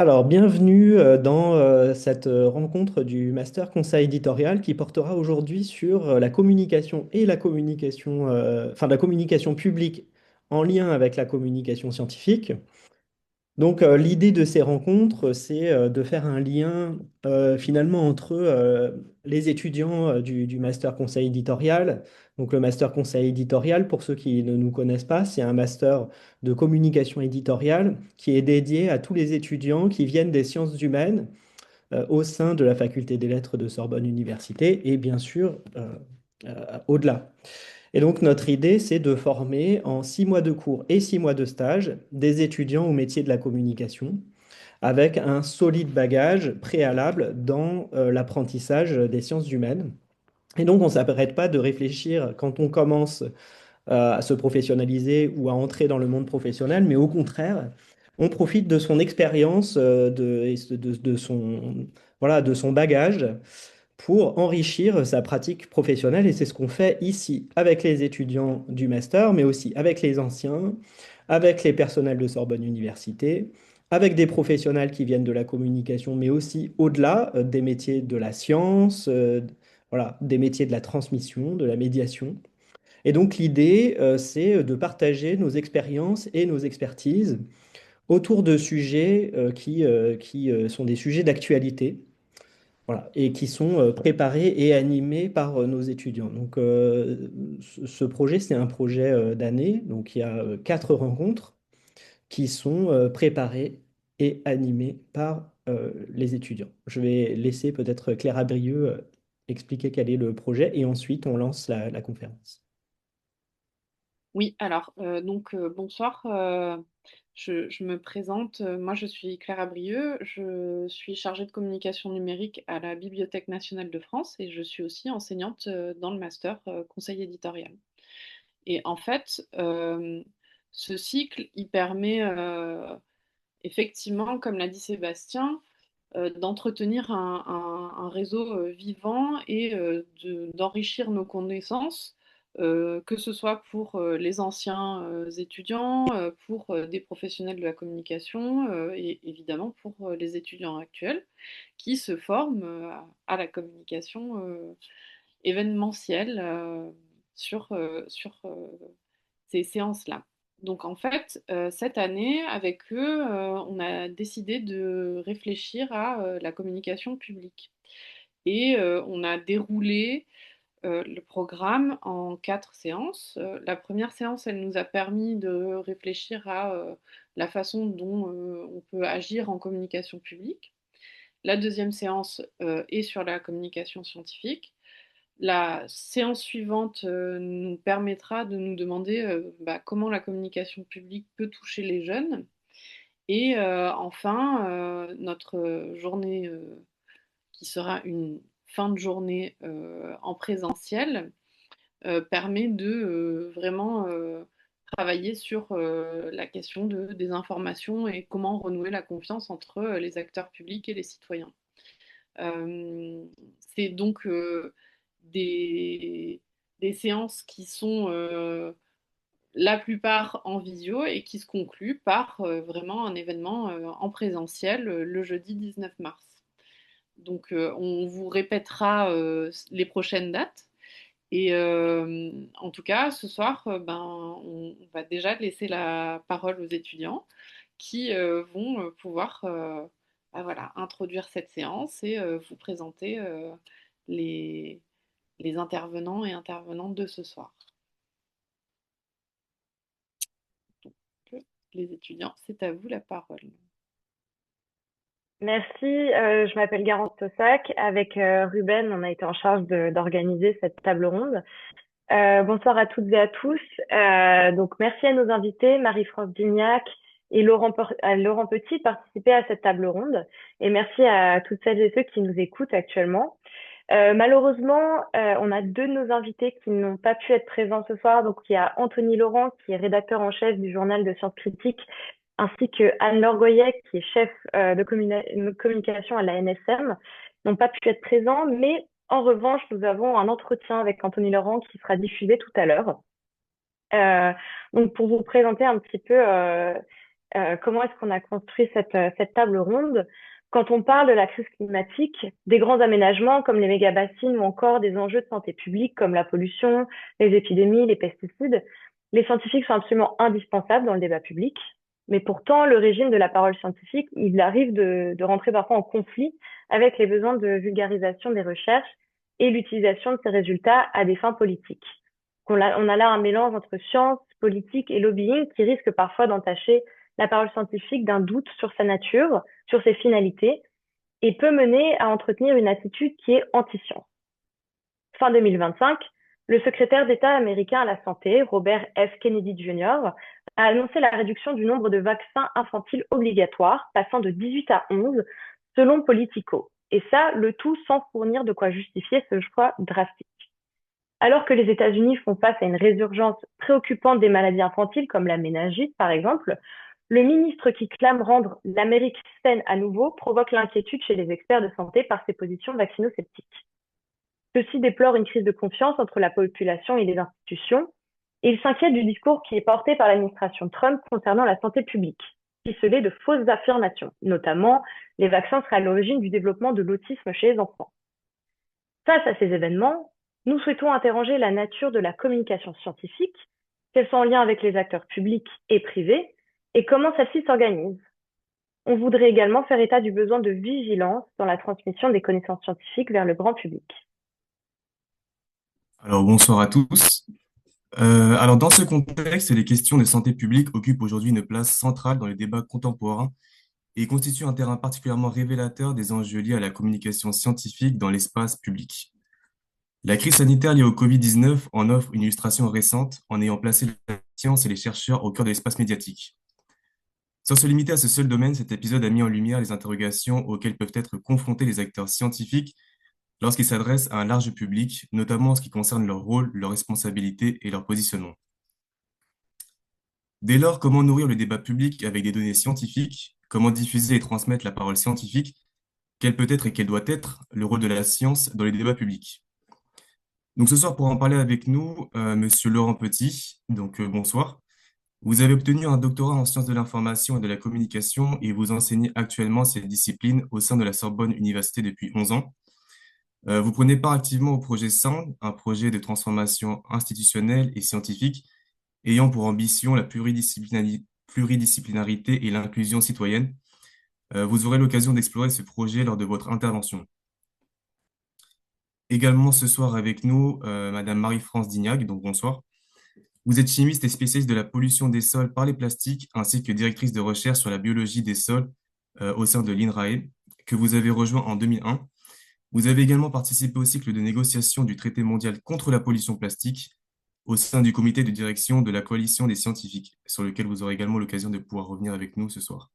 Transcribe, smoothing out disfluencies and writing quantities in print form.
Alors, bienvenue dans cette rencontre du Master Conseil éditorial qui portera aujourd'hui sur la communication et la communication, enfin la communication publique en lien avec la communication scientifique. Donc, l'idée de ces rencontres, c'est de faire un lien finalement entre les étudiants du Master Conseil éditorial. Donc, le Master Conseil éditorial, pour ceux qui ne nous connaissent pas, c'est un master de communication éditoriale qui est dédié à tous les étudiants qui viennent des sciences humaines au sein de la Faculté des Lettres de Sorbonne Université et bien sûr au-delà. Et donc, notre idée, c'est de former en 6 mois de cours et 6 mois de stage des étudiants au métier de la communication avec un solide bagage préalable dans l'apprentissage des sciences humaines. Et donc, on ne s'arrête pas de réfléchir quand on commence à se professionnaliser ou à entrer dans le monde professionnel, mais au contraire, on profite de son expérience, voilà, de son bagage pour enrichir sa pratique professionnelle. Et c'est ce qu'on fait ici avec les étudiants du master, mais aussi avec les anciens, avec les personnels de Sorbonne Université, avec des professionnels qui viennent de la communication, mais aussi au-delà des métiers de la science, voilà, des métiers de la transmission, de la médiation. Et donc l'idée, c'est de partager nos expériences et nos expertises autour de sujets qui sont des sujets d'actualité, voilà, et qui sont préparés et animés par nos étudiants. Donc, ce projet, c'est un projet d'année. Donc, il y a 4 rencontres qui sont préparées et animées par les étudiants. Je vais laisser peut-être Claire Abrieux expliquer quel est le projet et ensuite on lance la conférence. Oui, alors, bonsoir, je me présente, moi je suis Claire Abrieux, je suis chargée de communication numérique à la Bibliothèque nationale de France et je suis aussi enseignante, dans le master, conseil éditorial. Et en fait, ce cycle, il permet, effectivement, comme l'a dit Sébastien, d'entretenir un réseau vivant et d'enrichir nos connaissances, que ce soit pour les anciens étudiants, pour des professionnels de la communication et évidemment pour les étudiants actuels qui se forment à la communication événementielle sur ces séances-là. Donc en fait, cette année, avec eux, on a décidé de réfléchir à la communication publique. Et on a déroulé le programme en 4 séances. La première séance, elle nous a permis de réfléchir à la façon dont on peut agir en communication publique. La deuxième séance est sur la communication scientifique. La séance suivante nous permettra de nous demander comment la communication publique peut toucher les jeunes. Et enfin, notre journée qui sera une fin de journée en présentiel permet de vraiment travailler sur la question de, des informations et comment renouer la confiance entre les acteurs publics et les citoyens. C'est donc des, des séances qui sont la plupart en visio et qui se concluent par vraiment un événement en présentiel le jeudi 19 mars. Donc on vous répétera les prochaines dates. Et en tout cas, ce soir, on va déjà laisser la parole aux étudiants qui vont pouvoir voilà, introduire cette séance et vous présenter les, les intervenants et intervenantes de ce soir. Donc, les étudiants, c'est à vous la parole. Merci, je m'appelle Garance Tossac. Avec Ruben, on a été en charge d'organiser cette table ronde. Bonsoir à toutes et à tous. Donc merci à nos invités, Marie-France Dignac et Laurent Petit, de participer à cette table ronde. Et merci à toutes celles et ceux qui nous écoutent actuellement. Malheureusement, on a deux de nos invités qui n'ont pas pu être présents ce soir. Donc, il y a Anthony Laurent, qui est rédacteur en chef du journal de Sciences Critiques, ainsi que Anne-Laure Goyet, qui est chef de communication à la NSM, n'ont pas pu être présents. Mais en revanche, nous avons un entretien avec Anthony Laurent qui sera diffusé tout à l'heure. Donc, pour vous présenter un petit peu comment est-ce qu'on a construit cette table ronde? Quand on parle de la crise climatique, des grands aménagements comme les méga-bassines ou encore des enjeux de santé publique comme la pollution, les épidémies, les pesticides, les scientifiques sont absolument indispensables dans le débat public. Mais pourtant, le régime de la parole scientifique, il arrive de rentrer parfois en conflit avec les besoins de vulgarisation des recherches et l'utilisation de ces résultats à des fins politiques. On a là un mélange entre science, politique et lobbying qui risque parfois d'entacher la parole scientifique d'un doute sur sa nature, sur ses finalités, et peut mener à entretenir une attitude qui est anti-science. Fin 2025, le secrétaire d'État américain à la santé, Robert F. Kennedy Jr., a annoncé la réduction du nombre de vaccins infantiles obligatoires, passant de 18 à 11, selon Politico. Et ça, le tout sans fournir de quoi justifier ce choix drastique. Alors que les États-Unis font face à une résurgence préoccupante des maladies infantiles, comme la méningite par exemple, le ministre qui clame rendre l'Amérique saine à nouveau provoque l'inquiétude chez les experts de santé par ses positions vaccino-sceptiques. Ceux-ci déplorent une crise de confiance entre la population et les institutions, et ils s'inquiètent du discours qui est porté par l'administration Trump concernant la santé publique, qui se l'est de fausses affirmations, notamment les vaccins seraient à l'origine du développement de l'autisme chez les enfants. Face à ces événements, nous souhaitons interroger la nature de la communication scientifique, quels sont en lien avec les acteurs publics et privés, et comment celle-ci s'organise. On voudrait également faire état du besoin de vigilance dans la transmission des connaissances scientifiques vers le grand public. Alors, bonsoir à tous. Alors, dans ce contexte, les questions de santé publique occupent aujourd'hui une place centrale dans les débats contemporains et constituent un terrain particulièrement révélateur des enjeux liés à la communication scientifique dans l'espace public. La crise sanitaire liée au Covid-19 en offre une illustration récente en ayant placé la science et les chercheurs au cœur de l'espace médiatique. Sans se limiter à ce seul domaine, cet épisode a mis en lumière les interrogations auxquelles peuvent être confrontés les acteurs scientifiques lorsqu'ils s'adressent à un large public, notamment en ce qui concerne leur rôle, leurs responsabilités et leur positionnement. Dès lors, comment nourrir le débat public avec des données scientifiques? Comment diffuser et transmettre la parole scientifique? Quel peut être et quel doit être le rôle de la science dans les débats publics? Donc ce soir, pour en parler avec nous, Monsieur Laurent Petit, bonsoir. Vous avez obtenu un doctorat en sciences de l'information et de la communication et vous enseignez actuellement cette discipline au sein de la Sorbonne Université depuis 11 ans. Vous prenez part activement au projet SOUND, un projet de transformation institutionnelle et scientifique ayant pour ambition la pluridisciplinarité et l'inclusion citoyenne. Vous aurez l'occasion d'explorer ce projet lors de votre intervention. Également ce soir avec nous, Madame Marie-France Dignac, donc bonsoir. Vous êtes chimiste et spécialiste de la pollution des sols par les plastiques, ainsi que directrice de recherche sur la biologie des sols au sein de l'INRAE, que vous avez rejoint en 2001. Vous avez également participé au cycle de négociation du traité mondial contre la pollution plastique au sein du comité de direction de la coalition des scientifiques, sur lequel vous aurez également l'occasion de pouvoir revenir avec nous ce soir.